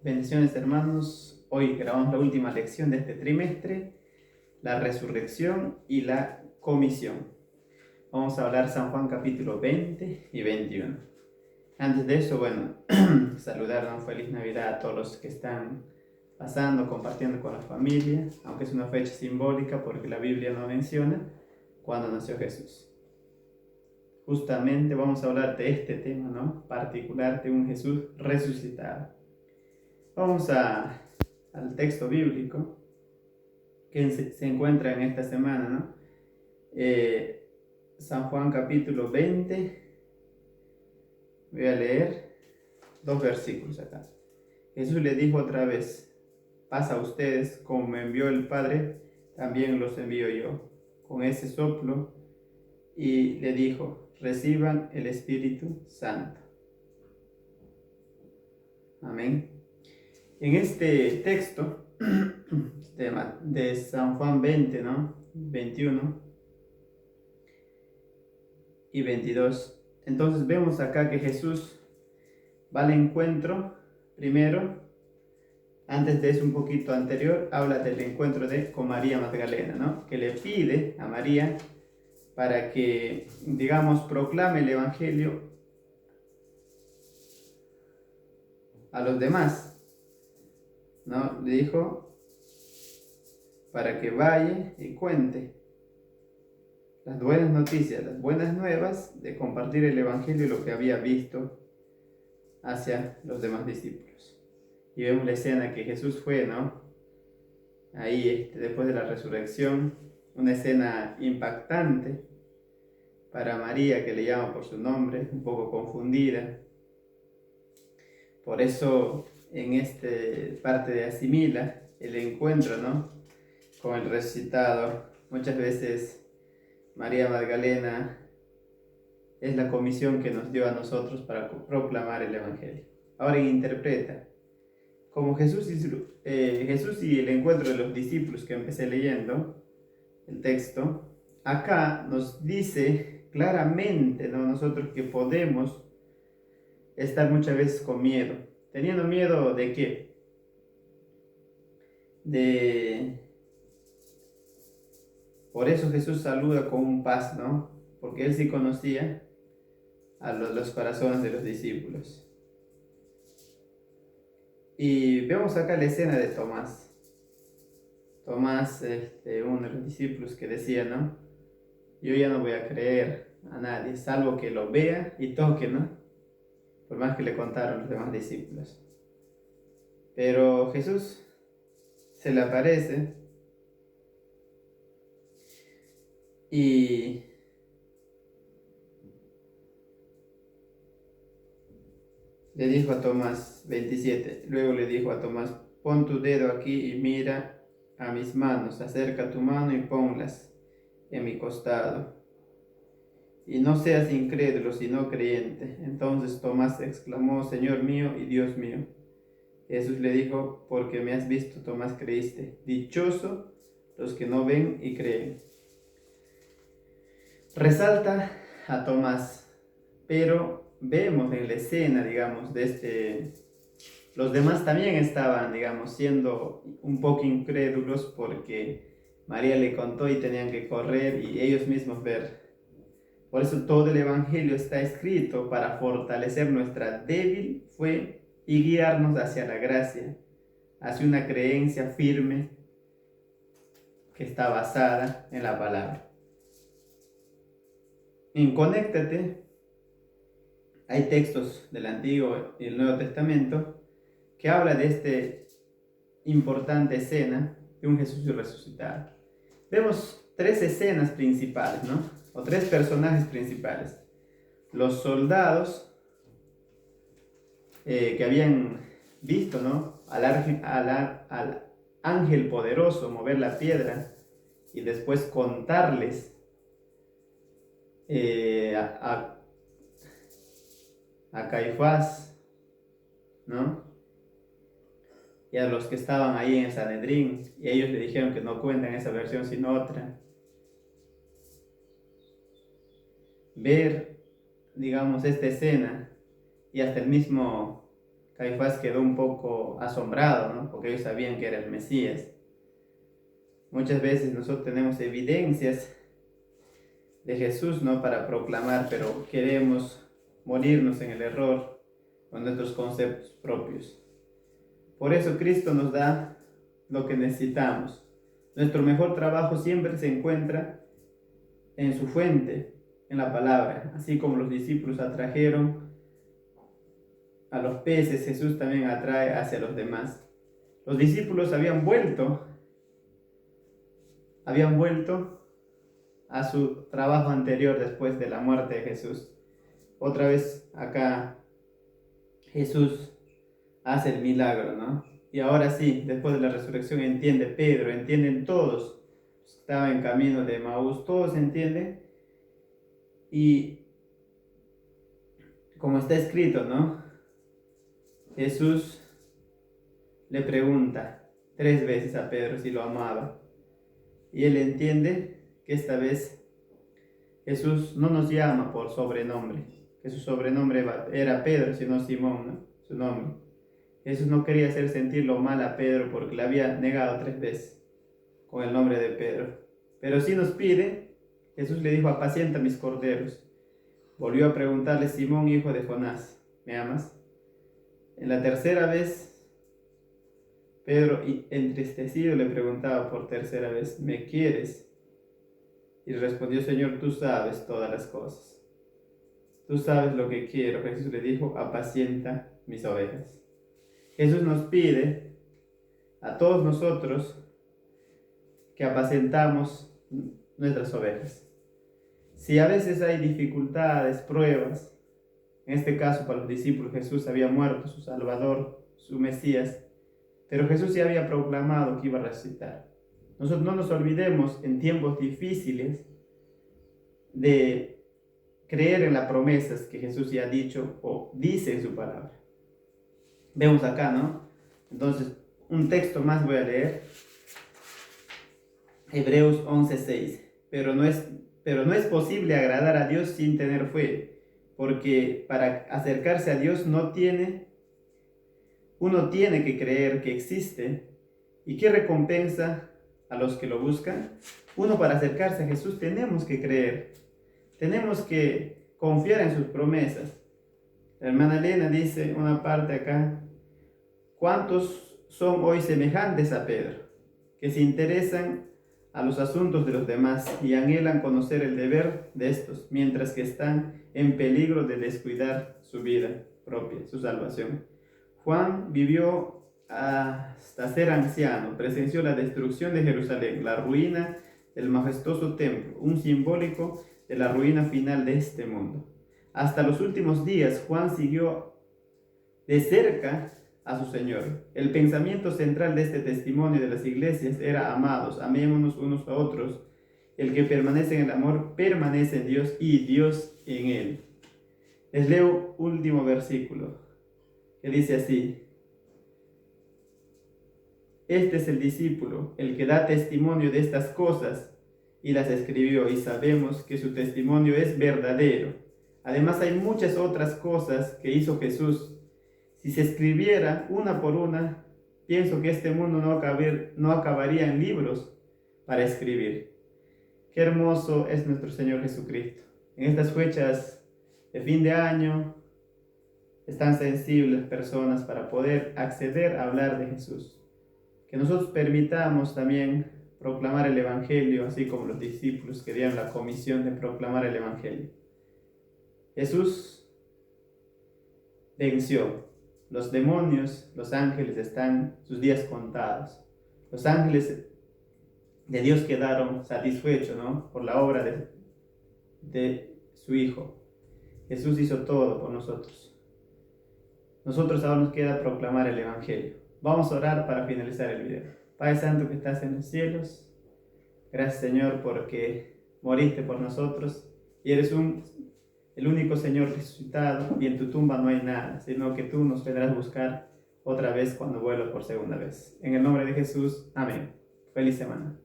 Bendiciones hermanos, hoy grabamos la última lección de este trimestre, la resurrección y la comisión. Vamos a hablar San Juan capítulo 20 y 21. Antes de eso, saludar, feliz Navidad a todos los que están pasando, compartiendo con la familia, aunque es una fecha simbólica porque la Biblia no menciona cuándo nació Jesús. Justamente vamos a hablar de este tema, particular de un Jesús resucitado. Vamos al texto bíblico que se encuentra en esta semana, San Juan capítulo 20. Voy a leer 2 versículos acá. Jesús le dijo otra vez: paz a ustedes, como me envió el Padre, también los envío yo. Con ese soplo, y le dijo: reciban el Espíritu Santo. Amén. En este texto de San Juan 20, 21 y 22, entonces vemos acá que Jesús va al encuentro. Primero, antes de eso, un poquito anterior, habla del encuentro con María Magdalena, que le pide a María para que, proclame el Evangelio a los demás. Le dijo para que vaya y cuente las buenas noticias, las buenas nuevas de compartir el Evangelio y lo que había visto hacia los demás discípulos. Y vemos la escena que Jesús fue, ahí después de la resurrección, una escena impactante para María, que le llama por su nombre, un poco confundida. Por eso en esta parte de asimila el encuentro, con el resucitado. Muchas veces María Magdalena es la comisión que nos dio a nosotros para proclamar el Evangelio. Ahora interpreta. Como Jesús y el encuentro de los discípulos que empecé leyendo, el texto, acá nos dice claramente, nosotros que podemos estar muchas veces con miedo. ¿Teniendo miedo de qué? Por eso Jesús saluda con un paz, porque él sí conocía a los corazones de los discípulos. Y vemos acá la escena de Tomás. Tomás, uno de los discípulos que decía, yo ya no voy a creer a nadie, salvo que lo vea y toque, por más que le contaron los demás discípulos. Pero Jesús se le aparece y le dijo a Tomás, 27, luego le dijo a Tomás: pon tu dedo aquí y mira a mis manos, acerca tu mano y ponlas en mi costado, y no seas incrédulo sino creyente. Entonces Tomás exclamó: Señor mío y Dios mío. Jesús le dijo: porque me has visto, Tomás, creíste. Dichoso los que no ven y creen. Resalta a Tomás, pero vemos en la escena, los demás también estaban, siendo un poco incrédulos porque María le contó y tenían que correr y ellos mismos ver. Por eso todo el Evangelio está escrito para fortalecer nuestra débil fe y guiarnos hacia la gracia, hacia una creencia firme que está basada en la palabra. En Conéctate hay textos del Antiguo y el Nuevo Testamento que habla de esta importante escena de un Jesús resucitado. Vemos 3 escenas principales, o 3 personajes principales. Los soldados que habían visto, al ángel poderoso mover la piedra y después contarles a Caifás, y a los que estaban ahí en Sanedrín, y ellos le dijeron que no cuentan esa versión sino otra. Ver, esta escena, y hasta el mismo Caifás quedó un poco asombrado, ¿no? Porque ellos sabían que era el Mesías. Muchas veces nosotros tenemos evidencias de Jesús, ¿no? Para proclamar, pero queremos morirnos en el error con nuestros conceptos propios. Por eso Cristo nos da lo que necesitamos. Nuestro mejor trabajo siempre se encuentra en su fuente, en la palabra. Así como los discípulos atrajeron a los peces, Jesús también atrae hacia los demás. Los discípulos habían vuelto a su trabajo anterior después de la muerte de Jesús. Otra vez acá Jesús hace el milagro, ¿no? Y ahora sí, después de la resurrección entiende Pedro, entienden todos. Estaba en camino de Emaús, todos entienden. Y como está escrito, ¿no? Jesús le pregunta 3 veces a Pedro si lo amaba. Y él entiende que esta vez Jesús no nos llama por sobrenombre, que su sobrenombre era Pedro, sino Simón, ¿no? Su nombre. Jesús no quería hacer sentirlo mal a Pedro porque le había negado 3 veces con el nombre de Pedro. Pero sí nos pide, Jesús le dijo: apacienta mis corderos. Volvió a preguntarle: Simón, hijo de Jonás, ¿me amas? En la tercera vez, Pedro, entristecido, le preguntaba por tercera vez: ¿me quieres? Y respondió: Señor, tú sabes todas las cosas. Tú sabes lo que quiero. Jesús le dijo: apacienta mis ovejas. Jesús nos pide a todos nosotros que apacentamos nuestras ovejas. Si a veces hay dificultades, pruebas, en este caso para los discípulos Jesús había muerto, su Salvador, su Mesías, pero Jesús ya había proclamado que iba a resucitar. Nosotros no nos olvidemos en tiempos difíciles de creer en las promesas que Jesús ya ha dicho o dice en su palabra. Vemos acá, ¿no? Entonces, un texto más voy a leer. Hebreos 11:6. Pero no es posible agradar a Dios sin tener fe, porque para acercarse a Dios uno tiene que creer que existe y que recompensa a los que lo buscan. Para acercarse a Jesús tenemos que creer, tenemos que confiar en sus promesas. La hermana Elena dice una parte acá: ¿cuántos son hoy semejantes a Pedro, que se interesan a los asuntos de los demás y anhelan conocer el deber de estos, mientras que están en peligro de descuidar su vida propia, su salvación? Juan vivió hasta ser anciano, presenció la destrucción de Jerusalén, la ruina del majestuoso templo, un simbólico de la ruina final de este mundo. Hasta los últimos días, Juan siguió de cerca a su Señor. El pensamiento central de este testimonio de las iglesias era: amados, amémonos unos a otros. El que permanece en el amor permanece en Dios y Dios en él. Les leo último versículo, que dice así: este es el discípulo, el que da testimonio de estas cosas y las escribió, y sabemos que su testimonio es verdadero. Además hay muchas otras cosas que hizo Jesús. Si se escribiera una por una, pienso que este mundo no acabaría en libros para escribir. Qué hermoso es nuestro Señor Jesucristo. En estas fechas de fin de año están sensibles personas para poder acceder a hablar de Jesús. Que nosotros permitamos también proclamar el Evangelio, así como los discípulos que dieron la comisión de proclamar el Evangelio. Jesús venció. Los demonios, los ángeles están sus días contados. Los ángeles de Dios quedaron satisfechos, ¿no?, por la obra de su Hijo. Jesús hizo todo por nosotros. Nosotros ahora nos queda proclamar el Evangelio. Vamos a orar para finalizar el video. Padre Santo que estás en los cielos, gracias, Señor, porque moriste por nosotros y eres el único Señor resucitado, y en tu tumba no hay nada, sino que tú nos vendrás a buscar otra vez cuando vuelvas por segunda vez. En el nombre de Jesús, amén. Feliz semana.